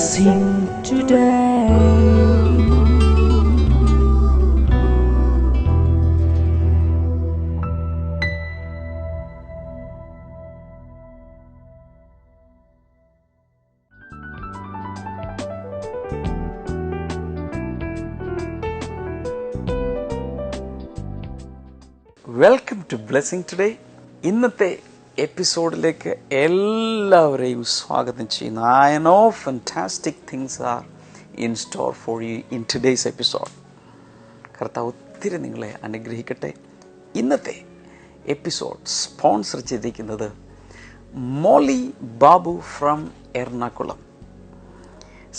blessing today. Welcome to blessing today. ഇന്നത്തെ എപ്പിസോഡിലേക്ക് എല്ലാവരെയും സ്വാഗതം ചെയ്യുന്നു. I know fantastic things are in store for you in today's episode. കർത്താവ് ഒത്തിരി നിങ്ങളെ അനുഗ്രഹിക്കട്ടെ. ഇന്നത്തെ എപ്പിസോഡ് സ്പോൺസർ ചെയ്തിരിക്കുന്നത് മോളി ബാബു ഫ്രം എറണാകുളം.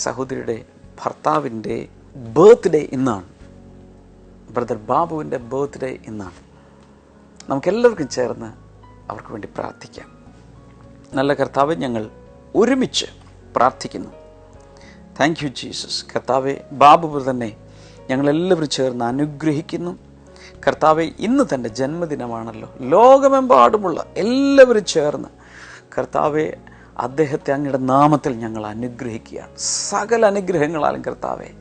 സഹോദരിയുടെ ഭർത്താവിൻ്റെ ബർത്ത്ഡേ ഇന്നാണ്. ബ്രദർ ബാബുവിൻ്റെ ബർത്ത്ഡേ ഇന്നാണ്. നമുക്കെല്ലാവർക്കും ചേർന്ന് അവർക്ക് വേണ്ടി പ്രാർത്ഥിക്കാം. നല്ല കർത്താവെ, ഞങ്ങൾ ഒരുമിച്ച് പ്രാർത്ഥിക്കുന്നു. Thank you Jesus. കർത്താവെ, ബാബു തന്നെ ഞങ്ങളെല്ലാവരും ചേർന്ന് അനുഗ്രഹിക്കുന്നു. കർത്താവെ, ഇന്ന് തൻ്റെ ജന്മദിനമാണല്ലോ. ലോകമെമ്പാടുമുള്ള എല്ലാവരും ചേർന്ന് കർത്താവെ, അദ്ദേഹത്തെ അങ്ങയുടെ നാമത്തിൽ ഞങ്ങൾ അനുഗ്രഹിക്കുകയാണ്. സകല അനുഗ്രഹങ്ങളാലും കർത്താവെ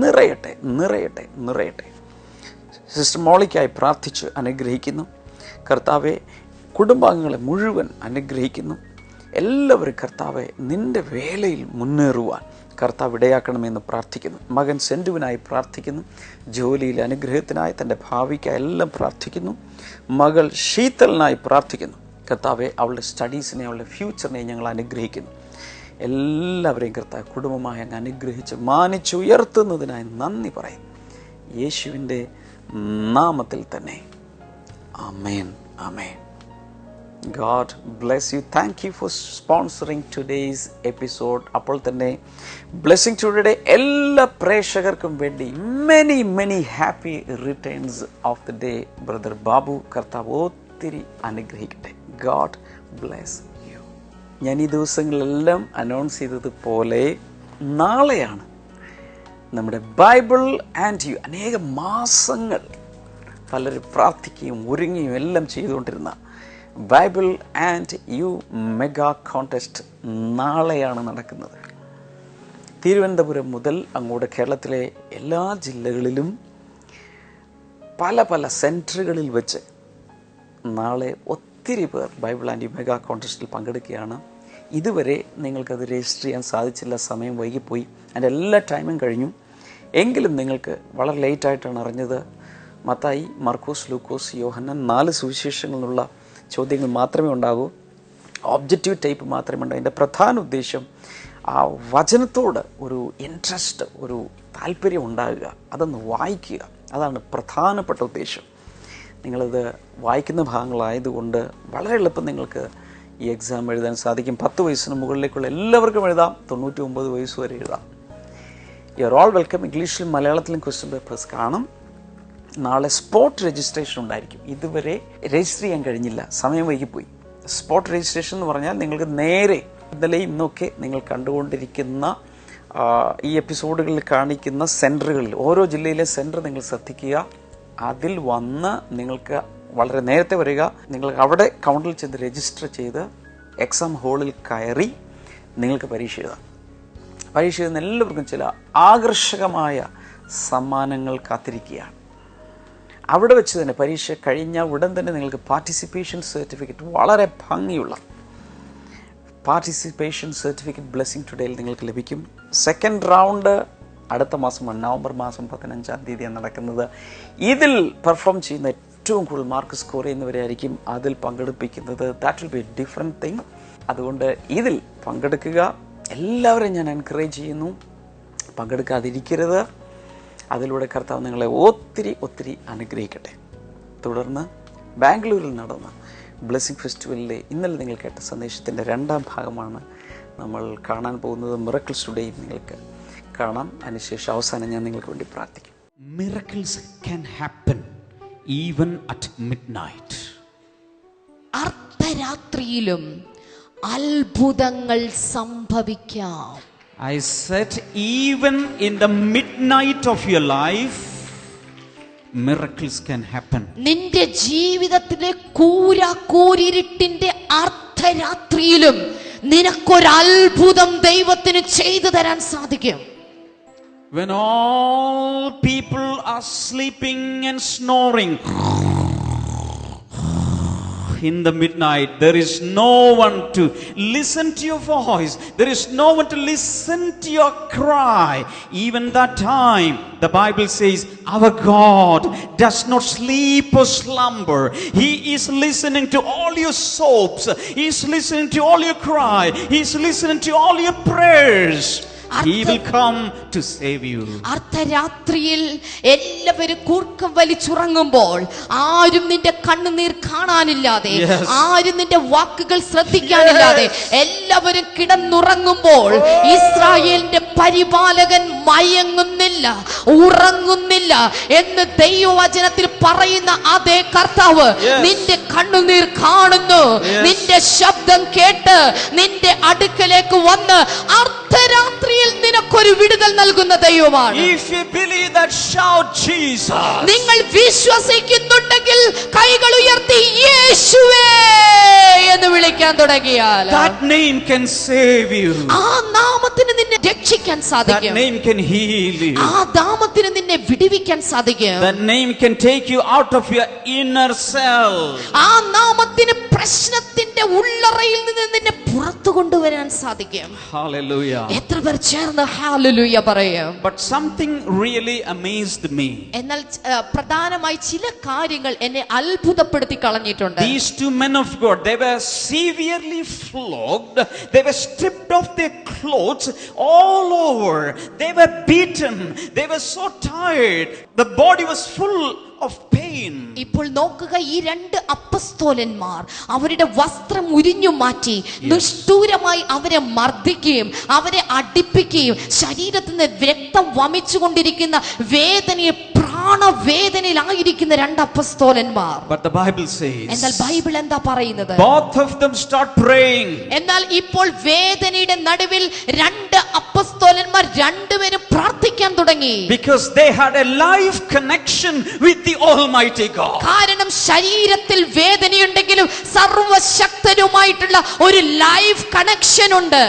നിറയട്ടെ, നിറയട്ടെ, നിറയട്ടെ. സിസ്റ്റർ മോളിക്കായി പ്രാർത്ഥിച്ച് അനുഗ്രഹിക്കുന്നു. കർത്താവെ, കുടുംബാംഗങ്ങളെ മുഴുവൻ അനുഗ്രഹിക്കുന്നു. എല്ലാവരും കർത്താവെ നിൻ്റെ വേലയിൽ മുന്നേറുവാൻ കർത്താവ് ഇടയാക്കണമെന്ന് പ്രാർത്ഥിക്കുന്നു. മകൻ സെൻറ്റുവിനായി പ്രാർത്ഥിക്കുന്നു. ജോലിയിൽ അനുഗ്രഹത്തിനായി, തൻ്റെ ഭാവിക്കായി എല്ലാം പ്രാർത്ഥിക്കുന്നു. മകൾ ശീതളിനായി പ്രാർത്ഥിക്കുന്നു. കർത്താവെ, അവളുടെ സ്റ്റഡീസിനെ, അവളുടെ ഫ്യൂച്ചറിനെ ഞങ്ങൾ അനുഗ്രഹിക്കുന്നു. എല്ലാവരെയും കർത്താവ് കുടുംബമായി അങ്ങ് അനുഗ്രഹിച്ച് മാനിച്ച് ഉയർത്തുന്നതിനായി നന്ദി പറയും. യേശുവിൻ്റെ നാമത്തിൽ തന്നെ. ആമേൻ, ആമേൻ. God bless you. Thank you for sponsoring today's episode. അപ്പോൾ തന്നെ ബ്ലെസ്സിങ് ടുഡേയുടെ എല്ലാ പ്രേക്ഷകർക്കും വേണ്ടി many happy returns of the day. Brother Babu, കർത്താവ് ഒത്തിരി അനുഗ്രഹിക്കട്ടെ. God bless you. ഞാൻ ഈ ദിവസങ്ങളിലെല്ലാം അനൗൺസ് ചെയ്തതുപോലെ നാളെയാണ് നമ്മുടെ ബൈബിൾ ആൻഡ് യു. അനേക മാസങ്ങൾ പലരും പ്രാർത്ഥിക്കുകയും ഒരുങ്ങുകയും എല്ലാം ചെയ്തുകൊണ്ടിരുന്ന Bible and you mega contest നാളെയാണ് നടക്കുന്നത്. തിരുവനന്തപുരം മുതൽ അങ്ങോട്ട് കേരളത്തിലെ എല്ലാ ജില്ലകളിലും പല സെൻറ്ററുകളിൽ വെച്ച് നാളെ ഒത്തിരി പേർ ബൈബിൾ ആൻഡ് യു മെഗാ കോൺടെസ്റ്റിൽ പങ്കെടുക്കുകയാണ്. ഇതുവരെ നിങ്ങൾക്കത് രജിസ്റ്റർ ചെയ്യാൻ സാധിച്ചില്ല, സമയം വൈകിപ്പോയി, അതിൻ്റെ എല്ലാ ടൈമും കഴിഞ്ഞു. എങ്കിലും നിങ്ങൾക്ക് വളരെ ലേറ്റായിട്ടാണ് അറിഞ്ഞത്. മത്തായി, മർക്കോസ്, ലൂക്കോസ്, യോഹന്നാൻ 4 സുവിശേഷങ്ങളിലുള്ള ചോദ്യങ്ങൾ മാത്രമേ ഉണ്ടാകൂ. ഒബ്ജക്റ്റീവ് ടൈപ്പ് മാത്രമേ ഉണ്ടാകൂ. അതിൻ്റെ പ്രധാന ഉദ്ദേശം ആ വചനത്തോട് ഒരു ഇൻട്രസ്റ്റ്, ഒരു താല്പര്യം ഉണ്ടാകുക, അതൊന്ന് വായിക്കുക. അതാണ് പ്രധാനപ്പെട്ട ഉദ്ദേശം. നിങ്ങളത് വായിക്കുന്ന ഭാഗങ്ങളായതുകൊണ്ട് വളരെ എളുപ്പം നിങ്ങൾക്ക് ഈ എക്സാം എഴുതാൻ സാധിക്കും. 10 വയസ്സിന് മുകളിലേക്കുള്ള എല്ലാവർക്കും എഴുതാം. 99 വയസ്സ് വരെ എഴുതാം. You are all welcome. ഇംഗ്ലീഷിലും മലയാളത്തിലും ക്വസ്റ്റ്യൻ പേപ്പേഴ്സ് കാണും. നാളെ സ്പോട്ട് രജിസ്ട്രേഷൻ ഉണ്ടായിരിക്കും. ഇതുവരെ രജിസ്റ്റർ ചെയ്യാൻ കഴിഞ്ഞില്ല, സമയം വൈകിപ്പോയി. സ്പോട്ട് രജിസ്ട്രേഷൻ എന്ന് പറഞ്ഞാൽ നിങ്ങൾക്ക് നേരെ ഇന്നലെയും ഇന്നൊക്കെ നിങ്ങൾ കണ്ടുകൊണ്ടിരിക്കുന്ന ഈ എപ്പിസോഡുകളിൽ കാണിക്കുന്ന സെൻറ്ററുകളിൽ, ഓരോ ജില്ലയിലെ സെൻറ്റർ നിങ്ങൾ ശ്രദ്ധിക്കുക. അതിൽ വന്ന് നിങ്ങൾക്ക് വളരെ നേരത്തെ വരിക. നിങ്ങൾക്ക് അവിടെ കൗണ്ടറിൽ ചെന്ന് രജിസ്റ്റർ ചെയ്ത് എക്സാം ഹാളിൽ കയറി നിങ്ങൾക്ക് പരീക്ഷ എഴുതാം. പരീക്ഷ എഴുതുന്ന എല്ലാവർക്കും ചില ആകർഷകമായ സമ്മാനങ്ങൾ കാത്തിരിക്കുകയാണ്. അവിടെ വെച്ച് തന്നെ പരീക്ഷ കഴിഞ്ഞ ഉടൻ തന്നെ നിങ്ങൾക്ക് പാർട്ടിസിപ്പേഷൻ സർട്ടിഫിക്കറ്റ്, വളരെ ഭംഗിയുള്ള പാർട്ടിസിപ്പേഷൻ സർട്ടിഫിക്കറ്റ് ബ്ലെസ്സിങ് ടുഡേയിൽ നിങ്ങൾക്ക് ലഭിക്കും. സെക്കൻഡ് റൗണ്ട് അടുത്ത മാസമാണ്, നവംബർ മാസം 15-ാം തീയതിയാണ് നടക്കുന്നത്. ഇതിൽ പെർഫോം ചെയ്യുന്ന ഏറ്റവും കൂടുതൽ മാർക്ക് സ്കോർ ചെയ്യുന്നവരായിരിക്കും അതിൽ പങ്കെടുപ്പിക്കുന്നത്. That will be a different thing. അതുകൊണ്ട് ഇതിൽ പങ്കെടുക്കുക. എല്ലാവരെയും ഞാൻ എൻകറേജ് ചെയ്യുന്നു, പങ്കെടുക്കാതിരിക്കരുത്. അതിലൂടെ കർത്താവ് നിങ്ങളെ ഒത്തിരി അനുഗ്രഹിക്കട്ടെ. തുടർന്ന് ബാംഗ്ലൂരിൽ നടന്ന ബ്ലെസ്സിങ് ഫെസ്റ്റിവലിലെ ഇന്നലെ നിങ്ങൾ കേട്ട സന്ദേശത്തിൻ്റെ 2ാം ഭാഗമാണ് നമ്മൾ കാണാൻ പോകുന്നത്. മിറക്കിൾസ് ടുഡേയും നിങ്ങൾക്ക് കാണാം. അതിനുശേഷം അവസാനം ഞാൻ നിങ്ങൾക്ക് വേണ്ടി പ്രാർത്ഥിക്കും. Miracles can happen even at midnight. അർദ്ധരാത്രിയിലും അത്ഭുതങ്ങൾ സംഭവിക്കാം. I said even in the midnight of your life miracles can happen. നിന്റെ ജീവിതത്തിലെ കൂരിരുട്ടിന്റെ അർദ്ധരാത്രിയിലും നിനക്കൊരു അത്ഭുതം ദൈവത്തിന് ചെയ്തു തരാൻ സാധിക്കും. When all people are sleeping and snoring in the midnight, there is no one to listen to your voice. There is no one to listen to your cry. Even that time, the Bible says, our God does not sleep or slumber. He is listening to all your sobs. He is listening to all your cry. He is listening to all your prayers. He will come to save you. അർദ്ധരാത്രിയിൽ എല്ലാവരും കൂർക്കം വലിച്ചുറങ്ങുമ്പോൾ ആരും നിന്റെ കണ്ണുനീർ കാണാനില്ലാതെ, ആരും നിന്റെ വാക്കുകൾ ശ്രദ്ധിക്കാനില്ലാതെ എല്ലാവരും കിടന്നുറങ്ങുമ്പോൾ ഇസ്രായേലിന്റെ പരിപാലകൻ മയങ്ങുന്നില്ല, ഉറങ്ങുന്നില്ല എന്ന് ദൈവവചനത്തിൽ പറയുന്ന അതേ കർത്താവ് നിന്റെ കണ്ണുനീർ കാണുന്നു, നിന്റെ ശബ്ദം കേട്ട് നിന്റെ അടുക്കലേക്ക് വന്ന് അർദ്ധരാത്രിയിൽ നിനക്കൊരു വിടുതൽ നൽകുന്ന ദൈവമാണ്. If you believe that, shout Jesus. നിങ്ങൾ വിശ്വസിക്കുന്നുണ്ടെങ്കിൽ കൈകൾ ഉയർത്തി യേശുവേ എന്ന് വിളിക്കാൻ തുടങ്ങിയാൽ that name can save you. ആ നാമത്തിന് നിന്നെ രക്ഷിക്കാൻ സാധിക്കും. That name can heal you. ആ നാമത്തിന് നിന്നെ വിടുവിക്കാൻ സാധിക്കും. That name can take you out of your inner self. ആ നാമത്തിന് പ്രശ്നത്തിന്റെ ഉള്ളറയിൽ നിന്ന് നിന്നെ പുറത്തു കൊണ്ടുവരാൻ സാധിക്കും. Hallelujah. എത്ര പേർ ചേർന്ന് ഹല്ലേലൂയ പറയും? But something really amazed me. എന്നാൽ പ്രധാനമായി ചില കാര്യങ്ങൾ എന്നെ അത്ഭുതപ്പെടുത്തി കളഞ്ഞിട്ടുണ്ട്. These two men of God, they were severely flogged. They were stripped of their clothes all over. They were beaten. They were so tired. The body was full of pain. ഇപ്പോൾ നോക്കുക, ഈ രണ്ട് അപ്പസ്തോലന്മാർ അവരുടെ വസ്ത്രം ഉരിഞ്ഞു മാറ്റി നിഷ്ഠൂരമായി അവരെ മർദ്ദിക്കുകയും അവരെ അടിപ്പിക്കുകയും ശരീരത്തിൽ നിന്ന് രക്തം വമിച്ചുകൊണ്ടിരിക്കുന്ന വേദനയെ പ്രാണവേദനയിലായിരിക്കുന്ന രണ്ട് അപ്പസ്തോലന്മാർ. But the Bible says, എന്നാൽ ബൈബിൾ എന്താ പറയുന്നത്? both of them start praying. എന്നാൽ ഇപ്പോൾ വേദനയുടെ നടുവിൽ രണ്ട് അപ്പസ്തോലന്മാർ രണ്ടുപേരും പ്രാർത്ഥിക്കാൻ തുടങ്ങി. Because they had a life connection with the Almighty God. കാരണം ശരീരത്തിൽ വേദനയുണ്ടെങ്കിലും സർവശക്തനുമായിട്ടുള്ള ഒരു ലൈഫ് കണക്ഷൻ ഉണ്ട്.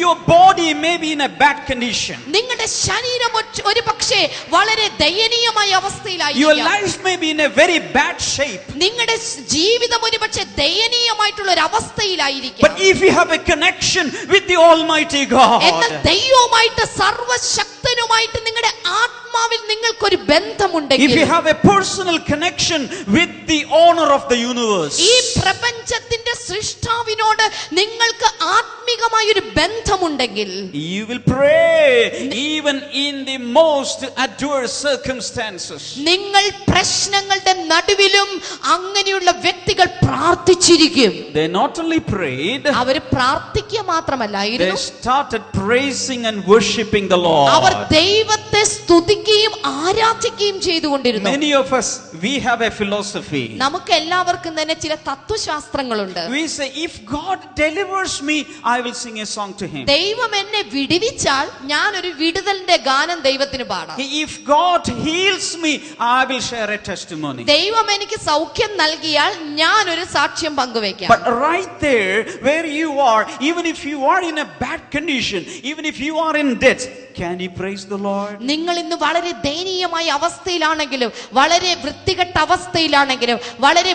Your body may be in a bad condition. നിങ്ങളുടെ ശരീരം ഒരു പക്ഷേ വളരെ ദയനീയമായ Your അവസ്ഥയിലായിരിക്കാം. life may be in a very bad shape. നിങ്ങളുടെ ജീവിതം ഒരു പക്ഷേ ദയനീയമായിട്ടുള്ള ഒരു അവസ്ഥയിലായിരിക്കാം. But if you have a connection with the Almighty God, എന്നാൽ ദൈവവുമായിട്ട് സർവശക്തനുമായിട്ട് നിങ്ങളുടെ ആത്മാവിൽ നിങ്ങൾക്കൊരു ബന്ധമുണ്ടെങ്കിൽ, if you have a personal connection with the owner of the universe, ഈ പ്രപഞ്ചത്തിന്റെ സൃഷ്ടാവിനോട് നിങ്ങൾക്ക് ആത്മീകമായ ഒരു ബന്ധമുണ്ടെങ്കിൽ, you will pray even in the most adverse circumstances. നിങ്ങൾ പ്രശ്നങ്ങളുടെ നടുവിലും അങ്ങനെയുള്ള വ്യക്തികൾ പ്രാർത്ഥിച്ചിരിക്കും. They not only prayed, അവർ പ്രാർത്ഥിക്കുക they മാത്രമല്ലായിരുന്നു, started praising and worshiping the Lord. അവർ ദൈവത്തെ സ്തുതിക്കുകയും ആരാധിക്കുകയും ചെയ്തുകൊണ്ടിരുന്നു. Many of us, we have a philosophy. നമുക്ക് എല്ലാവർക്കും തന്നെ ചില തത്വശാസ്ത്രങ്ങളുണ്ട്. We say, if God delivers me, I will sing a song to him. ദൈവം എന്നെ വിടുവിച്ചാൽ ഞാൻ ഒരു വിടുതലിന്റെ ഗാനം ദൈവത്തിന് പാടാം. If God heals me, I will share a testimony. ദൈവം എനിക്ക് സൗഖ്യം നൽകിയാൽ ഞാൻ ഒരു സാക്ഷ്യം പങ്കുവെക്കാം. But right there where you are, even if you are in a bad condition, even if you are in debt, can you praise the Lord? നിങ്ങൾ ഇന്ന് വളരെ ദയനീയമായ അവസ്ഥയിലാണെങ്കിലും, വളരെ വൃത്തികെട്ട അവസ്ഥയിലാണെങ്കിലും, വളരെ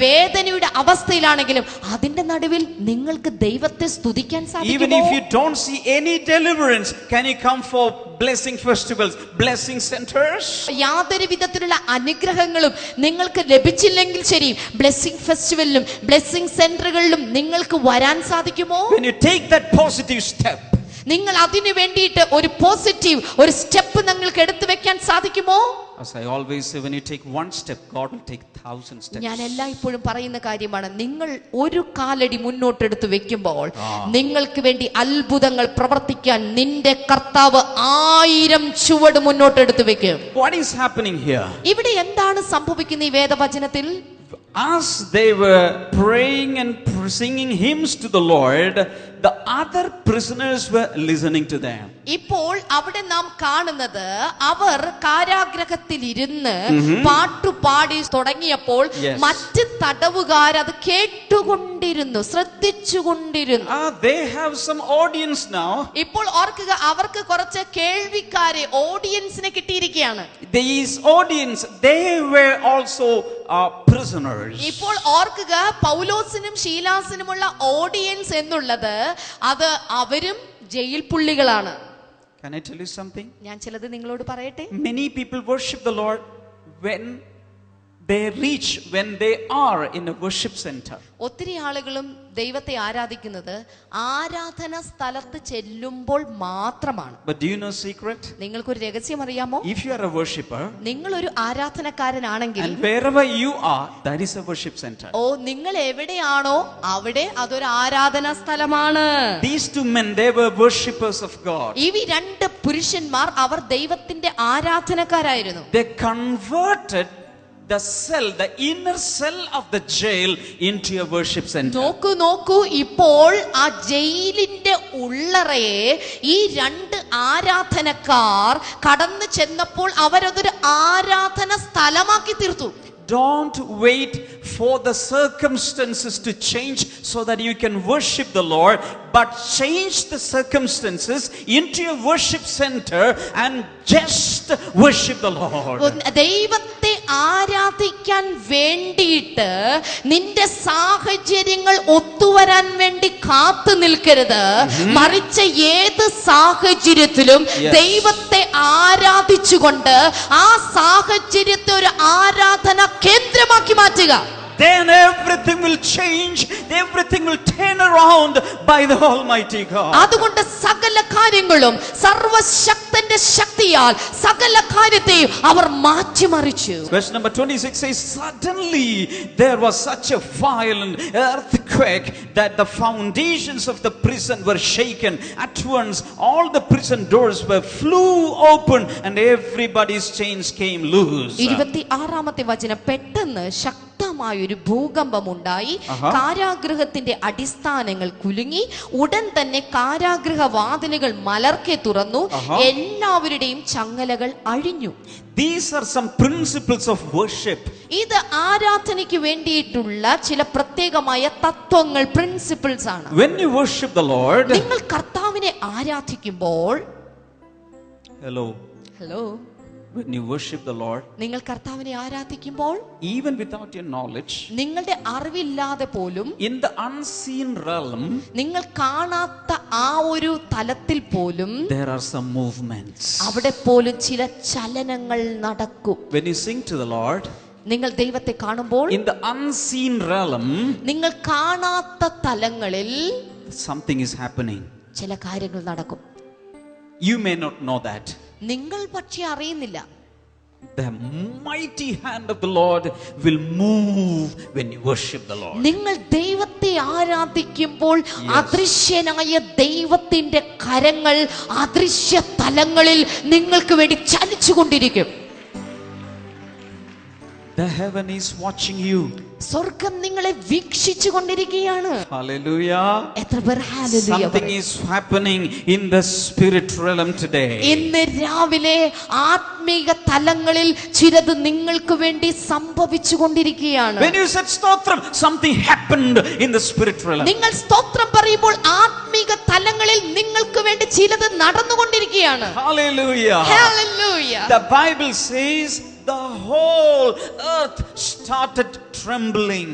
വേദനയുടെ അവസ്ഥയിലാണെങ്കിലും, അതിന്റെ നടുവിൽ നിങ്ങൾക്ക് ദൈവത്തെ സ്തുതിക്കാൻ Even സാധിക്കുമോ? if you don't see any deliverance, can you come for blessing festivals, blessing centers? യാതൊരു വിധത്തിലുള്ള അനുഗ്രഹങ്ങളും നിങ്ങൾക്ക് ലഭിച്ചില്ലെങ്കിൽ ശരി, ബ്ലെസ്സിംഗ് ഫെസ്റ്റിവലിലും ബ്ലെസ്സിംഗ് സെന്ററുകളിലും നിങ്ങൾക്ക് വരാൻ സാധിക്കുമോ? When you take that positive step, നിങ്ങൾ അതിനു വേണ്ടിയിട്ട് ഒരു പോസിറ്റീവ് ഒരു സ്റ്റെപ്പ് നിങ്ങൾക്ക് എടുത്തു വെക്കാൻ സാധിക്കുമോ? as I always say, when you take one step, God will take 1,000 steps. ഞാൻ എല്ലായ്പ്പോഴും പറയുന്ന കാര്യമാണ്, നിങ്ങൾ ഒരു കാലടി മുന്നോട്ടെടുത്ത് വെക്കുമ്പോൾ നിങ്ങൾക്ക് വേണ്ടി അത്ഭുതങ്ങൾ പ്രവർത്തിക്കാൻ നിന്റെ കർത്താവ് 1000 ചുവട് മുന്നോട്ടെടുത്ത് വെക്കും. What is happening here? ഇവിടെ എന്താണ് സംഭവിക്കുന്നത് ഈ വേദവചനത്തിൽ? As they were praying and singing hymns to the Lord, the other prisoners were listening to them. ഇപ്പോൾ അവിടെ നാം കാണുന്നത് അവർ കാരാഗ്രഹത്തിൽ ഇരുന്ന് പാട്ടുപാടി തുടങ്ങിയപ്പോൾ മറ്റ് തടവുകാരത് കേട്ടുകൊണ്ടിരുന്നു, ശ്രദ്ധിച്ചുകൊണ്ടിരുന്നു. They have some audience now. ഇപ്പോൾ ഓർക്കുക, അവർക്ക് കുറച്ച് കേൾവിക്കാരെ, ഓഡിയൻസിനെ കിട്ടിയിരിക്കുകയാണ്. These audience, they were also prisoners. ഇപ്പോൾ ഓർക്കുക, പൗലോസിനും ശീലാസിനുമുള്ള ഓഡിയൻസ് എന്നുള്ളത് അത് അവരും jail പുള്ളികളാണ്. Can I tell you something? ഞാൻ ചിലത് നിങ്ങളോട് പറയട്ടെ. Many people worship the Lord when they are in a worship center. ഒത്തിരി ആളുകളും ദൈവത്തെ ആരാധിക്കുന്നത് ആരാധന സ്ഥലത്ത് ചെല്ലുമ്പോൾ മാത്രമാണ്. But do you know secret? നിങ്ങൾക്കൊരു രഹസ്യം അറിയാമോ? If you are a worshipper, നിങ്ങൾ ഒരു ആരാധനക്കാരനാണെങ്കിൽ, and wherever you are, that is a worship center. നിങ്ങൾ എവിടെയാണോ അവിടെ അതൊരു ആരാധനാ സ്ഥലമാണ്. These two men, they were worshippers of God. ഈ രണ്ട് പുരുഷന്മാർ അവർ ദൈവത്തിന്റെ ആരാധനക്കാരായിരുന്നു. They converted the cell, the inner cell of the jail into a worship center. നോക്കൂ, ഇപ്പോൾ ആ ജയിലിന്റെ ഉള്ളറയെ ഈ രണ്ട് ആരാധനക്കാർ കടന്നു ചെന്നപ്പോൾ അവരതൊരു ആരാധന സ്ഥലമാക്കി തീർത്തു. Don't wait for the circumstances to change so that you can worship the Lord, but change the circumstances into a worship center and just worship the Lord. ദൈവത്തെ ആരാധിക്കാൻ വേണ്ടിയിട്ട് നിന്റെ സാഹചര്യങ്ങൾ ഒത്തുവരാൻ വേണ്ടി കാത്തു നിൽക്കരുത്. മറിച്ച് ഏത് സാഹചര്യത്തിലും ദൈവത്തെ ആരാധിച്ചുകൊണ്ട് ആ സാഹചര്യത്തെ ഒരു ആരാധന കേന്ദ്രമാക്കി മാറ്റുക. Then everything will change, everything will turn around by the Almighty God. അതുകൊണ്ട് സകല കാര്യങ്ങളും സർവശക്തന്റെ ശക്തിയാൽ സകല കാര്യത്തെയും അവർ മാറ്റിമറിച്ചു. Verse number 26 says, suddenly there was such a violent earthquake that the foundations of the prison were shaken. At once all the prison doors flew open and everybody's chains came loose. 26ാമത്തെ വചനം, പെട്ടെന്ന് ശക്തമായൊരു ഭൂകമ്പമുണ്ടായി, കാരാഗൃഹത്തിന്റെ അടിസ്ഥാനങ്ങൾ കുലുങ്ങി, ഉടൻ തന്നെ കാരാഗൃഹ വാതിലുകൾ മലർക്കെ തുറന്നു, എല്ലാവരുടെയും ചങ്ങലകൾ അഴിഞ്ഞു. These are some principles of worship. ഇത് ആരാധനയ്ക്ക് വേണ്ടിയിട്ടുള്ള ചില പ്രത്യേകമായ തത്വങ്ങൾ, പ്രിൻസിപ്പിൾസ് ആണ്. When you worship the Lord, നിങ്ങൾ കർത്താവിനെ ആരാധിക്കുമ്പോൾ, hello, when you worship the Lord, നിങ്ങൾ കർത്താവിനെ ആരാധിക്കുമ്പോൾ, even without your knowledge, നിങ്ങളുടെ അറിവില്ലാതെ പോലും, in the unseen realm, നിങ്ങൾ കാണാത്ത ആ ഒരു തലത്തിൽ പോലും, there are some movements. അവിടെ പോലും ചില ചലനങ്ങൾ നടക്കും. When you sing to the Lord, നിങ്ങൾ ദൈവത്തെ കാണുമ്പോൾ, in the unseen realm, നിങ്ങൾ കാണാത്ത തലങ്ങളിൽ something is happening. ചില കാര്യങ്ങൾ നടക്കും. You may not know that. നിങ്ങൾ പക്ഷെ അറിയുന്നില്ല. The mighty hand of the Lord will move when you worship the Lord. നിങ്ങൾ ദൈവത്തെ ആരാധിക്കുമ്പോൾ അദൃശ്യനായ ദൈവത്തിന്റെ കരങ്ങൾ അദൃശ്യ തലങ്ങളിൽ നിങ്ങൾക്ക് വേണ്ടി ചലിച്ചുകൊണ്ടിരിക്കും. The heaven is watching you. സ്വർഗ്ഗം നിങ്ങളെ വീക്ഷിച്ചു കൊണ്ടിരിക്കുകയാണ്. Hallelujah. എത്ര പേർ hallelujah. Something is happening in the spirit realm today. ഇന്ന് രാവിലെ ആത്മീക തലങ്ങളിൽ ചിലത് നിങ്ങൾക്ക് വേണ്ടി സംഭവിച്ചു കൊണ്ടിരിക്കുകയാണ്. When you said stotram, something happened in the spirit realm. നിങ്ങൾ സ്തോത്രം പറയുമ്പോൾ ആത്മീക തലങ്ങളിൽ നിങ്ങൾക്ക് വേണ്ടി ചിലത് നടന്നുകൊണ്ടിരിക്കുകയാണ്. Hallelujah. Hallelujah. The Bible says the whole earth started trembling.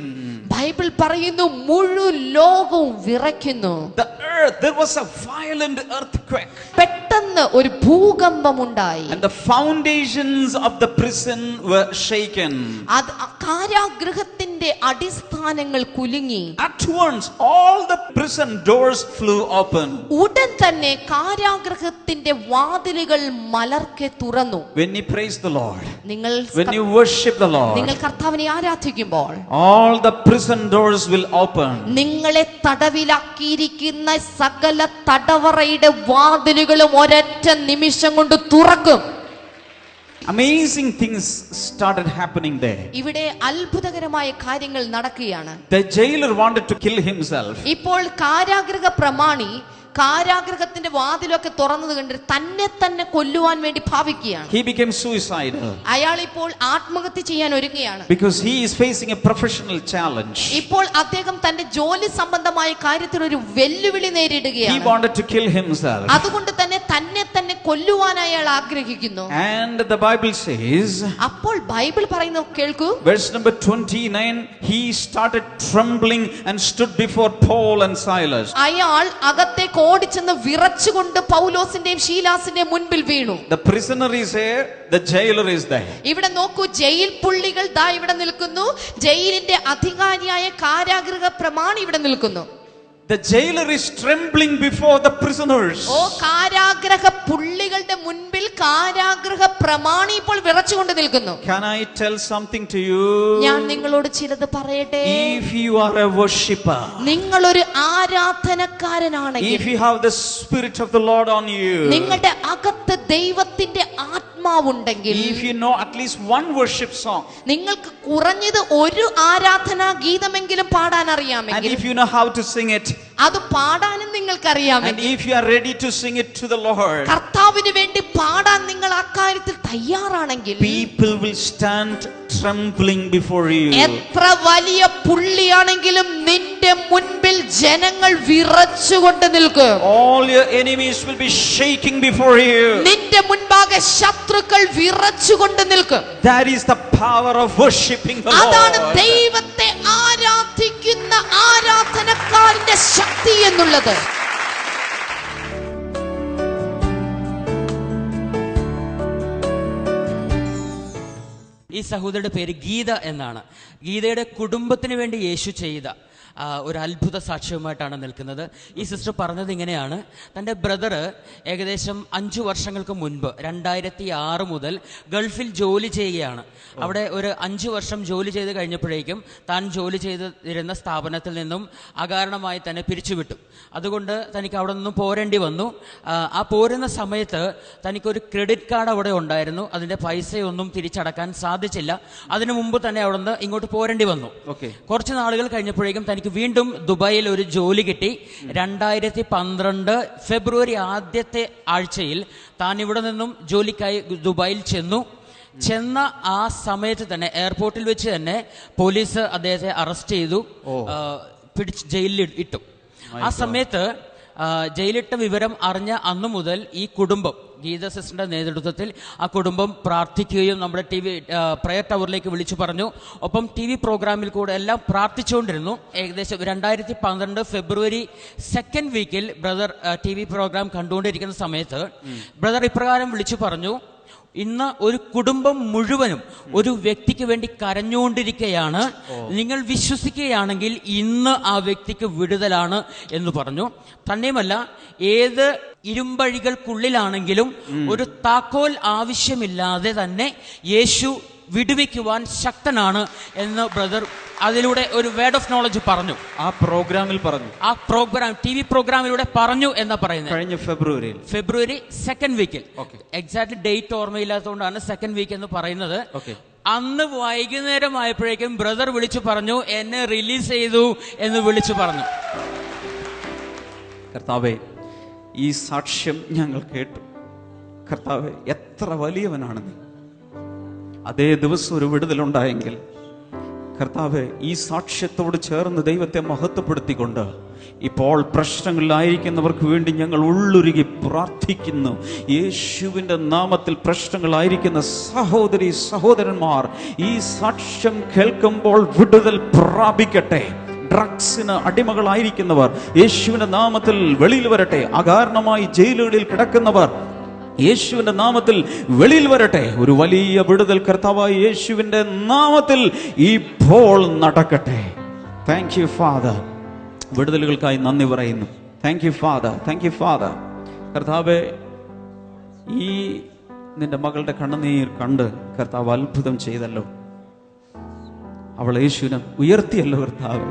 Bible പറയുന്നു മുഴുവൻ ലോകവും വിറയ്ക്കുന്നു. The earth, there was a violent earthquake. പെട്ടെന്ന് ഒരു ഭൂകമ്പമുണ്ടായി. And the foundations of the prison were shaken. അത് കാരാഗൃഹത്തിന്റെ അടിസ്ഥാനങ്ങൾ കുലുങ്ങി. At once all the prison doors flew open. ഉടൻ തന്നെ കാരാഗൃഹത്തിന്റെ വാതിലുകൾ മലർക്കെ തുറന്നു. When you praise the Lord, when you നിങ്ങൾ worship the Lord, കർത്താവിനെ ആരാധിക്കുമ്പോൾ all the prison doors will open. നിങ്ങളെ തടവിലാക്കിയിരിക്കുന്ന സകല തടവറയുടെ വാതിലുകളും ഒരൊറ്റ നിമിഷം കൊണ്ട് തുറക്കും. Amazing things started happening there. ഇവിടെ അത്ഭുതകരമായ കാര്യങ്ങൾ നടക്കുകയാണ്. The jailer wanted to kill himself. ഇപ്പോൾ കാരാഗൃഹ പ്രമാണി കാരാഗൃഹത്തിന്റെ വാതിലൊക്കെ തുറന്നത് കണ്ട് തന്നെ കൊല്ലുവാൻ വേണ്ടി ഭാവിക്കുകയാണ്. He became suicidal. അയാൾ ഇപ്പോൾ ആത്മഹത്യ ചെയ്യാൻ ഒരുങ്ങുകയാണ്. Because he is facing a professional challenge. ഇപ്പോൾ അദ്ദേഹം തന്റെ ജോലി സംബന്ധമായ കാര്യത്തിൽ ഒരു വെല്ലുവിളി നേരിടുകയാണ്. He wanted to kill himself. അതുകൊണ്ട് തന്നെ കൊല്ലുവാൻ അയാൾ ആഗ്രഹിക്കുന്നു. And the Bible says, അപ്പോൾ ബൈബിൾ പറയുന്നു, കേൾക്കൂ. Verse number 29, he started trembling and stood before Paul and Silas. അയാൾ അകത്തേക്ക് ഓടിച്ചെന്ന് വിറച്ചുകൊണ്ട് പൗലോസിന്റെയും ശീലാസിന്റെയും മുൻപിൽ വീണു. The prisoner is here, the jailer is there. ഇവിടെ നോക്കൂ, ജയിൽ പുള്ളികൾ ദാ ഇവിടെ നിൽക്കുന്നു, ജയിലിന്റെ അധികാരിയായ കാരാഗൃഹ പ്രമാണി ഇവിടെ നിൽക്കുന്നു. The jailer is trembling before the prisoners. ഓ, കാരാഗൃഹ പുള്ളികളുടെ മുൻപിൽ കാരാഗൃഹ പ്രമാണി ഇപ്പോൾ വിറച്ചുകൊണ്ട് നിൽക്കുന്നു. Can I tell something to you? ഞാൻ നിങ്ങളോട് ചിലത് പറയട്ടെ. If you are a worshipper, നിങ്ങൾ ഒരു ആരാധനക്കാരനാണെങ്കിൽ, if you have the spirit of the Lord on you, നിങ്ങളുടെ അകത്ത് ദൈവത്തിന്റെ ആത്മാവുണ്ടെങ്കിൽ, if you know at least one worship song, നിങ്ങൾക്ക് കുറഞ്ഞത് ഒരു ആരാധനാ ഗീതമെങ്കിലും പാടാൻ അറിയാമെങ്കിൽ, and if you know how to sing it, അത് പാടാനും നിങ്ങൾക്ക് അറിയാമെങ്കിൽ, and if you are ready to sing it to the Lord, കർത്താവിന് വേണ്ടി പാടാൻ നിങ്ങൾ അക്കാര്യത്തിൽ തയ്യാറാണെങ്കിൽ, people will stand trembling before you. എത്ര വലിയ പുള്ളിയാണെങ്കിലും നിന്റെ മുൻപിൽ ജനങ്ങൾ വിറച്ചുകൊണ്ട് നിൽക്കും. All your enemies will be shaking before you. നിന്റെ മുൻപാകെ ശത്രുക്കൾ വിറച്ചുകൊണ്ട് നിൽക്കും. That is the power of worshiping the അതാണ് Lord. ദൈവത്തെ ആരാധിക്കുന്ന ആരാധനക്കാരന്റെ ശക്തി എന്നുള്ളത്. ഈ സഹോദരിയുടെ പേര് ഗീത എന്നാണ്. ഗീതയുടെ കുടുംബത്തിന് വേണ്ടി യേശു ചെയ്ത ഒരു അത്ഭുത സാക്ഷ്യവുമായിട്ടാണ് നിൽക്കുന്നത്. ഈ സിസ്റ്റർ പറഞ്ഞത് ഇങ്ങനെയാണ്: തൻ്റെ ബ്രദർ ഏകദേശം 5 വർഷങ്ങൾക്ക് മുൻപ് 2006 മുതൽ ഗൾഫിൽ ജോലി ചെയ്യുകയാണ്. അവിടെ ഒരു 5 വർഷം ജോലി ചെയ്ത് കഴിഞ്ഞപ്പോഴേക്കും താൻ ജോലി ചെയ്തിരുന്ന സ്ഥാപനത്തിൽ നിന്നും അകാരണമായി തന്നെ പിരിച്ചുവിട്ടു. അതുകൊണ്ട് തനിക്ക് അവിടെ നിന്നും പോരേണ്ടി വന്നു. ആ പോരുന്ന സമയത്ത് തനിക്കൊരു ക്രെഡിറ്റ് കാർഡ് അവിടെ ഉണ്ടായിരുന്നു. അതിൻ്റെ പൈസയൊന്നും തിരിച്ചടക്കാൻ സാധിച്ചില്ല. അതിനു മുമ്പ് തന്നെ അവിടെ നിന്ന് ഇങ്ങോട്ട് പോരേണ്ടി വന്നു. കുറച്ച് നാളുകൾ കഴിഞ്ഞപ്പോഴേക്കും തനിക്ക് വീണ്ടും ദുബായിൽ ഒരു ജോലി കിട്ടി. 2012 ഫെബ്രുവരി ആദ്യത്തെ ആഴ്ചയിൽ താൻ ഇവിടെ നിന്നും ജോലിക്കായി ദുബായിൽ ചെന്ന ആ സമയത്ത് തന്നെ എയർപോർട്ടിൽ വെച്ച് തന്നെ പോലീസ് അദ്ദേഹത്തെ അറസ്റ്റ് ചെയ്തു, പിടിച്ച് ജയിലിൽ ഇട്ടു. ആ സമയത്ത് ജയിലിട്ട വിവരം അറിഞ്ഞ അന്നു മുതൽ ഈ കുടുംബം, ഗീത സിസ്റ്ററിന്റെ നേതൃത്വത്തിൽ ആ കുടുംബം പ്രാർത്ഥിക്കുകയും നമ്മുടെ പ്രയർ ടവറിലേക്ക് വിളിച്ചു പറഞ്ഞു. ഒപ്പം TV പ്രോഗ്രാമിൽ കൂടെ എല്ലാം പ്രാർത്ഥിച്ചുകൊണ്ടിരുന്നു. ഏകദേശം 2012 ഫെബ്രുവരി 2nd വീക്കിൽ ബ്രദർ TV പ്രോഗ്രാം കണ്ടുകൊണ്ടിരിക്കുന്ന സമയത്ത് ബ്രദർ ഇപ്രകാരം വിളിച്ചു പറഞ്ഞു: ഇന്ന് ഒരു കുടുംബം മുഴുവനും ഒരു വ്യക്തിക്ക് വേണ്ടി കരഞ്ഞുകൊണ്ടിരിക്കുകയാണ്. നിങ്ങൾ വിശ്വസിക്കുകയാണെങ്കിൽ ഇന്ന് ആ വ്യക്തിക്ക് വിടുതലാണ് എന്ന് പറഞ്ഞു. തന്നെയുമല്ല, ഏത് ഇരുമ്പഴികൾക്കുള്ളിലാണെങ്കിലും ഒരു താക്കോൽ ആവശ്യമില്ലാതെ തന്നെ യേശു വിടുവിക്കുവാൻ ശക്തനാണ് എന്ന് ബ്രദർ അതിലൂടെ ഒരു വേർഡ് ഓഫ് നോളജ് പറഞ്ഞു. ആ പ്രോഗ്രാമിൽ പറഞ്ഞു, ആ പ്രോഗ്രാം TV പ്രോഗ്രാമിലൂടെ പറഞ്ഞു എന്നാ പറയുന്നത്. കഴിഞ്ഞ ഫെബ്രുവരി 2nd വീക്കിൽ, എക്സാക്ട്ലി ഡേറ്റ് ഓർമ്മയില്ലാത്തതുകൊണ്ടാണ് 2nd വീക്ക് എന്ന് പറയുന്നത്. അന്ന് വൈകുന്നേരം ആയപ്പോഴേക്കും ബ്രദർ വിളിച്ചു പറഞ്ഞു, എന്നെ റിലീസ് ചെയ്തു എന്ന് വിളിച്ചു പറഞ്ഞു. കർത്താവേ, ഈ സാക്ഷ്യം ഞങ്ങൾ കേട്ടു. കർത്താവേ, എത്ര വലിയവനാണ് നീ. അതേ ദിവസം ഒരു വിടുതലുണ്ടായെങ്കിൽ കർത്താവേ, ഈ സാക്ഷ്യത്തോട് ചേർന്ന് ദൈവത്തെ മഹത്വപ്പെടുത്തിക്കൊണ്ട് ഇപ്പോൾ പ്രശ്നങ്ങളിലായിരിക്കുന്നവർക്ക് വേണ്ടി ഞങ്ങൾ ഉള്ളുരുകി പ്രാർത്ഥിക്കുന്നു. യേശുവിൻ്റെ നാമത്തിൽ പ്രശ്നങ്ങളായിരിക്കുന്ന സഹോദരി സഹോദരന്മാർ ഈ സാക്ഷ്യം കേൾക്കുമ്പോൾ വിടുതൽ പ്രാപിക്കട്ടെ. ഡ്രഗ്സിന് അടിമകളായിരിക്കുന്നവർ യേശുവിൻ്റെ നാമത്തിൽ വെളിയിൽ വരട്ടെ. അകാരണമായി ജയിലുകളിൽ കിടക്കുന്നവർ യേശുവിന്റെ നാമത്തിൽ വെളിയിൽ വരട്ടെ. ഒരു വലിയ വിടുതൽ കർത്താവായ യേശുവിന്റെ നാമത്തിൽ ഇപ്പോൾ നടക്കട്ടെ. Thank you father. വിടുതലുകൾക്കായി നന്ദി പറയുന്നു. Thank you father, thank you father. കർത്താവേ, ഈ നിന്റെ മകളുടെ കണ്ണുനീർ കണ്ട് കർത്താവ് അത്ഭുതം ചെയ്തല്ലോ. അവൾ യേശുവിനെ ഉയർത്തിയല്ലോ കർത്താവ്.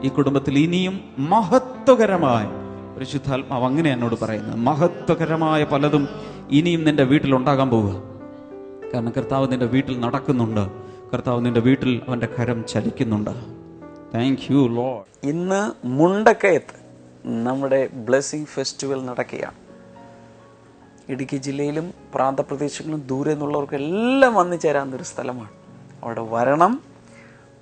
ഈ കുടുംബത്തിൽ ഇനിയും മഹത്വകരമായ പരിശുദ്ധാത്മാവ് അങ്ങനെ എന്നോട് പറയുന്നത്, മഹത്വകരമായ പലതും ഇനിയും നിന്റെ വീട്ടിലുണ്ടാകാൻ പോവുക. കാരണം കർത്താവ് നിൻ്റെ വീട്ടിൽ നടക്കുന്നുണ്ട്. കർത്താവ് നിൻ്റെ വീട്ടിൽ അവൻ്റെ കരം ചലിക്കുന്നുണ്ട്. Thank you Lord. ഇന്ന് മുണ്ടക്കയത്ത് നമ്മുടെ ബ്ലെസ്സിങ് ഫെസ്റ്റിവൽ നടക്കുകയാണ്. ഇടുക്കി ജില്ലയിലും പ്രാന്തപ്രദേശങ്ങളിലും ദൂരെ നിന്നുള്ളവർക്കെല്ലാം വന്നു ചേരാവുന്നൊരു സ്ഥലമാണ്. അവിടെ വരണം.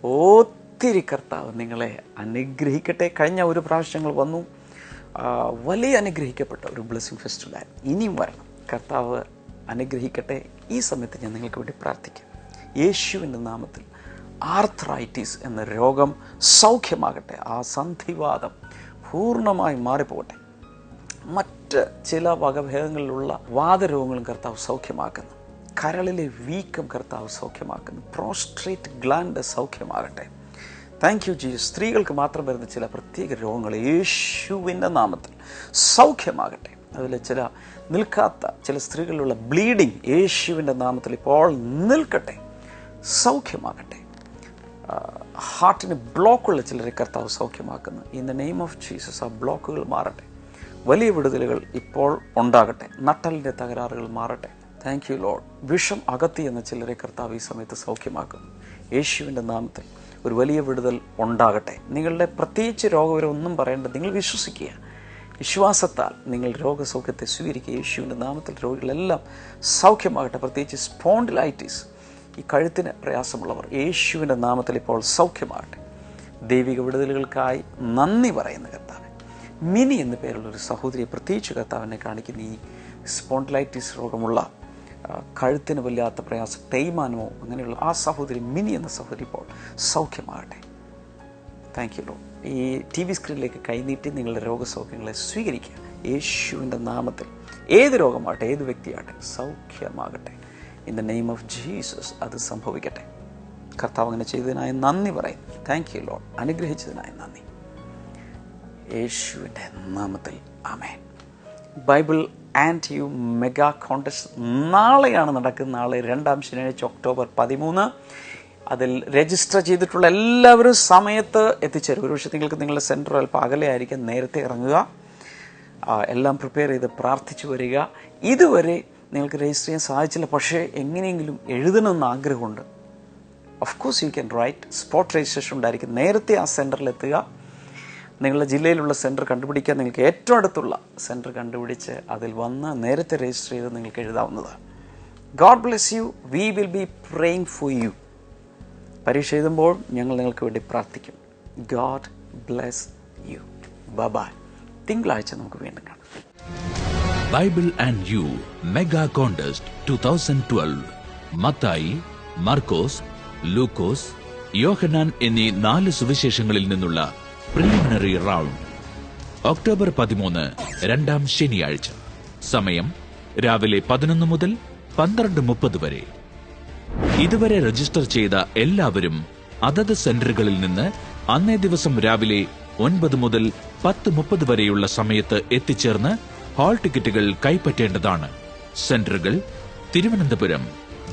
ഒത്തിരി കർത്താവ് നിങ്ങളെ അനുഗ്രഹിക്കട്ടെ. കഴിഞ്ഞ ഒരു പ്രാവശ്യങ്ങൾ വന്നു, വലിയ അനുഗ്രഹിക്കപ്പെട്ട ഒരു ബ്ലെസ്സിങ് ഫെസ്റ്റിവലായി. ഇനിയും വരണം. കർത്താവ് അനുഗ്രഹിക്കട്ടെ. ഈ സമയത്ത് ഞാൻ നിങ്ങൾക്ക് വേണ്ടി പ്രാർത്ഥിക്കാം. യേശുവിൻ്റെ നാമത്തിൽ ആർത്രൈറ്റിസ് എന്ന രോഗം സൗഖ്യമാകട്ടെ. ആ സന്ധിവാതം പൂർണ്ണമായി മാറിപ്പോകട്ടെ. മറ്റ് ചില വകഭേദങ്ങളിലുള്ള വാതരോഗങ്ങളും കർത്താവ് സൗഖ്യമാക്കുന്നു. കരളിലെ വീക്കം കർത്താവ് സൗഖ്യമാക്കുന്നു. പ്രോസ്ട്രേറ്റ് ഗ്ലാൻഡ് സൗഖ്യമാകട്ടെ. Thank you Jesus. സ്ത്രീകൾക്ക് മാത്രം വരുന്ന ചില പ്രത്യേക രോഗങ്ങൾ യേശുവിൻ്റെ നാമത്തിൽ സൗഖ്യമാകട്ടെ. അതിൽ ചില നിൽക്കാത്ത ചില സ്ത്രീകളിലുള്ള ബ്ലീഡിങ് യേശുവിൻ്റെ നാമത്തിൽ ഇപ്പോൾ നിൽക്കട്ടെ, സൗഖ്യമാകട്ടെ. ഹാർട്ടിന് ബ്ലോക്കുള്ള ചിലരെ കർത്താവ് സൗഖ്യമാക്കുന്നു. In the name of Jesus ആ ബ്ലോക്കുകൾ മാറട്ടെ. വലിയ വിടുതലുകൾ ഇപ്പോൾ ഉണ്ടാകട്ടെ. നട്ടലിൻ്റെ തകരാറുകൾ മാറട്ടെ. Thank you Lord. വിഷം അകത്തി എന്ന ചിലരെ കർത്താവ് ഈ സമയത്ത് സൗഖ്യമാക്കുന്നു. യേശുവിൻ്റെ നാമത്തിൽ ഒരു വലിയ വിടുതൽ ഉണ്ടാകട്ടെ. നിങ്ങളുടെ പ്രത്യേകിച്ച് രോഗവിവരം ഒന്നും പറയേണ്ട, നിങ്ങൾ വിശ്വസിക്കുക. വിശ്വാസത്താൽ നിങ്ങൾ രോഗസൗഖ്യത്തെ സ്വീകരിക്കുക. യേശുവിൻ്റെ നാമത്തിൽ രോഗികളെല്ലാം സൗഖ്യമാകട്ടെ. പ്രത്യേകിച്ച് സ്പോണ്ടിലൈറ്റിസ്, ഈ കഴുത്തിന് പ്രയാസമുള്ളവർ യേശുവിൻ്റെ നാമത്തിൽ ഇപ്പോൾ സൗഖ്യമാകട്ടെ. ദൈവിക വിടുതലുകൾക്കായി നന്ദി പറയുന്ന കർത്താവ്. മിനി എന്ന പേരുള്ളൊരു സഹോദരിയെ പ്രത്യേകിച്ച് കർത്താവിനെ കാണിക്കുന്ന ഈ സ്പോണ്ടിലൈറ്റിസ് രോഗമുള്ള കഴുത്തിന് വല്ലാത്ത പ്രയാസം, തേയ്മാനമോ അങ്ങനെയുള്ള ആ സഹോദരി, മിനി എന്ന സഹോദരി ഇപ്പോൾ സൗഖ്യമാകട്ടെ. Thank you Lord. ഈ TV സ്ക്രീനിലേക്ക് കൈനീട്ടി നിങ്ങളുടെ രോഗസൗഖ്യങ്ങളെ സ്വീകരിക്കുക. യേശുവിൻ്റെ നാമത്തിൽ ഏത് രോഗമാകട്ടെ, ഏത് വ്യക്തിയാകട്ടെ സൗഖ്യമാകട്ടെ. In the name of Jesus അത് സംഭവിക്കട്ടെ. കർത്താവ് അങ്ങനെ ചെയ്തതിനായി നന്ദി പറയും. Thank you Lord. അനുഗ്രഹിച്ചതിനായി നന്ദി. യേശുവിൻ്റെ നാമത്തിൽ ആമേൻ. Bible and you mega contest നാളെയാണ് നടക്കുന്നത്. നാളെ 2ാം ശനിയാഴ്ച ഒക്ടോബർ 13. അതിൽ രജിസ്റ്റർ ചെയ്തിട്ടുള്ള എല്ലാവരും സമയത്ത് എത്തിച്ചേരും. ഒരു പക്ഷേ നിങ്ങൾക്ക് നിങ്ങളുടെ സെൻറ്റർ അല്പം അകലെയായിരിക്കും. നേരത്തെ ഇറങ്ങുക. എല്ലാം പ്രിപ്പയർ ചെയ്ത് പ്രാർത്ഥിച്ചു വരിക. ഇതുവരെ നിങ്ങൾക്ക് രജിസ്റ്റർ ചെയ്യാൻ സാധിച്ചില്ല, പക്ഷേ എങ്ങനെയെങ്കിലും എഴുതണമെന്ന് ആഗ്രഹമുണ്ട്. Of course you can write. Spot registration ഉണ്ടായിരിക്കും. നേരത്തെ ആ സെൻറ്ററിൽ എത്തുക. നിങ്ങളുടെ ജില്ലയിലുള്ള സെൻറ്റർ കണ്ടുപിടിക്കുക. നിങ്ങൾക്ക് ഏറ്റവും അടുത്തുള്ള സെൻറ്റർ കണ്ടുപിടിച്ച് അതിൽ വന്ന് നേരത്തെ രജിസ്റ്റർ ചെയ്ത് നിങ്ങൾക്ക് എഴുതാവുന്നതാണ്. God bless you. We will be praying for you. പരീക്ഷ എഴുതുമ്പോൾ ഞങ്ങൾ നിങ്ങൾക്ക് വേണ്ടി പ്രാർത്ഥിക്കും. God bless you. ബൈ. തിങ്കളാഴ്ച നമുക്ക് വീണ്ടും കാണാം. Bible and you mega contest 2012. Mathai, Markose, Lukose, Yohannan എന്നീ 4 സുവിശേഷങ്ങളിൽ നിന്നുള്ള പ്രിലിമിനറി റൗണ്ട്. ഒക്ടോബർ 13, 2ാം ശനിയാഴ്ച. സമയം രാവിലെ 11 മുതൽ 12:30 വരെ. ഇതുവരെ രജിസ്റ്റർ ചെയ്ത എല്ലാവരും അതത് സെന്ററുകളിൽ നിന്ന് അന്നേ ദിവസം രാവിലെ 9 മുതൽ 10:30 വരെയുള്ള സമയത്ത് എത്തിച്ചേർന്ന് ഹാൾ ടിക്കറ്റുകൾ കൈപ്പറ്റേണ്ടതാണ്. സെന്ററുകൾ: Thiruvananthapuram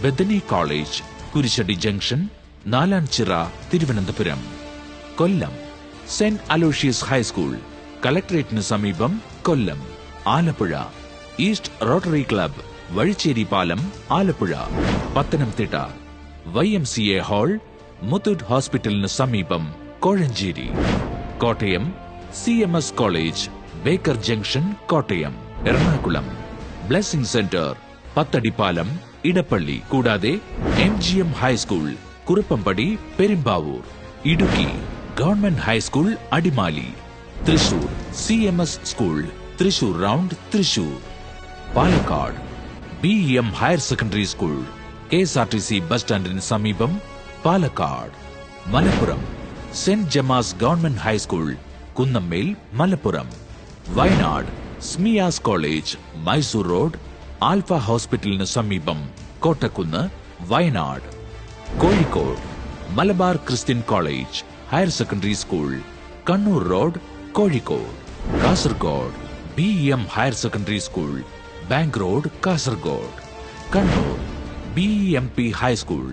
Bethany College, Kurishadi junction, Nalanchira, Thiruvananthapuram. Kollam Saint Aloysius high school, കളക്ടറേറ്റിന് സമീപം, Kollam. Alappuzha East Rotary Club, Vazhicheri Palam, Alappuzha. Pathanamthitta YMCA hall, Muthoot ഹോസ്പിറ്റലിന് സമീപം, Kozhencherry. Kottayam CMS college, Baker junction, Kottayam. Ernakulam blessing centre, Pathadipalam, Edappally. കൂടാതെ MGM high school, Kuruppampady, Perumbavoor. Idukki government high school, Adimali. Thrissur CMS school, Thrissur round, Thrissur. Palakkad BEM higher secondary school, KSRTC bus സ്റ്റാൻഡിന് സമീപം, Palakkad. Malappuram saint Gemma's government high school, Kunnummal, Malappuram. Wayanad സ്മിയാസ് college, Mysore road, Alpha ഹോസ്പിറ്റലിന് സമീപം, Kottakkunnu, Wayanad. Kozhikode Malabar Christian college, higher secondary school, Kannur road, Kozhikode. Kasaragod BEM higher secondary school, bank road, Kasaragod. Kannur BEMP high school,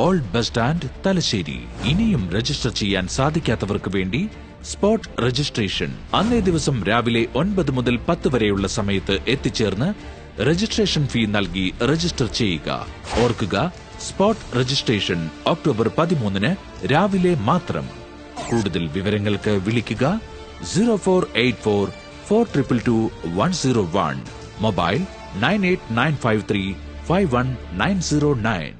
old bus stand, Thalassery. ഇനിയും register ചെയ്യാൻ സാധിക്കാത്തവർക്ക് വേണ്ടി spot registration. അന്നേ ദിവസം രാവിലെ 9 മുതൽ 10 വരെയുള്ള സമയത്ത് എത്തിച്ചേർന്ന് രജിസ്ട്രേഷൻ ഫീ നൽകി രജിസ്റ്റർ ചെയ്യുക. ഓർക്കുക, സ്പോട്ട് രജിസ്ട്രേഷൻ ഒക്ടോബർ 13 രാവിലെ മാത്രം. കൂടുതൽ വിവരങ്ങൾക്ക് വിളിക്കുക 0484-422-101, മൊബൈൽ 9895351909.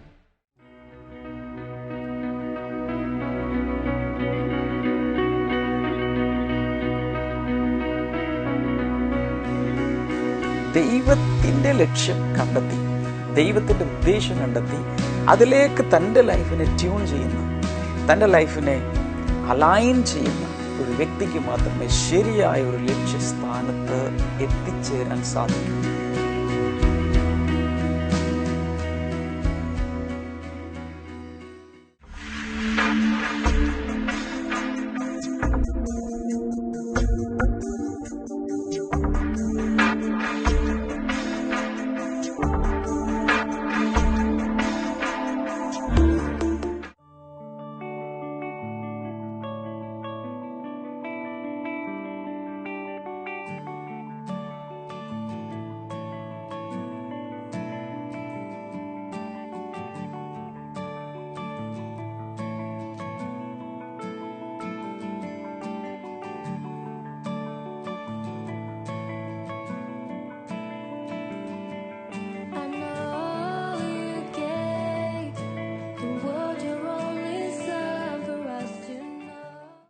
ദൈവത്തിൻ്റെ ലക്ഷ്യം കണ്ടെത്തി, ദൈവത്തിൻ്റെ ഉദ്ദേശം കണ്ടെത്തി, അതിലേക്ക് തൻ്റെ ലൈഫിനെ ട്യൂൺ ചെയ്യുന്ന, തൻ്റെ ലൈഫിനെ അലൈൻ ചെയ്യുന്ന ഒരു വ്യക്തിക്ക് മാത്രമേ ശരിയായ ഒരു ലക്ഷ്യസ്ഥാനത്ത് എത്തിച്ചേരാൻ സാധിക്കൂ.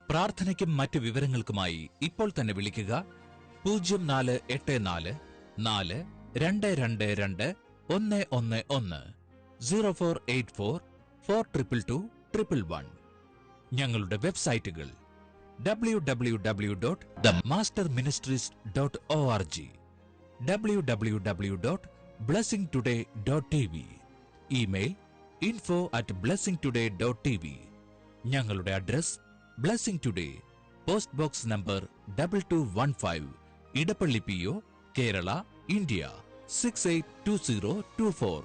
പ്രാർത്ഥനയ്ക്കും മറ്റ് വിവരങ്ങൾക്കുമായി ഇപ്പോൾ തന്നെ വിളിക്കുക 0484 4222 0484-422-111. ഞങ്ങളുടെ വെബ്സൈറ്റുകൾ www.themasterministries.org, www.blessingtoday.tv, ഇമെയിൽ info@blessingtoday.tv. ഞങ്ങളുടെ address blessing today, post box number 2215, Edappally PO, Kerala, India 682024.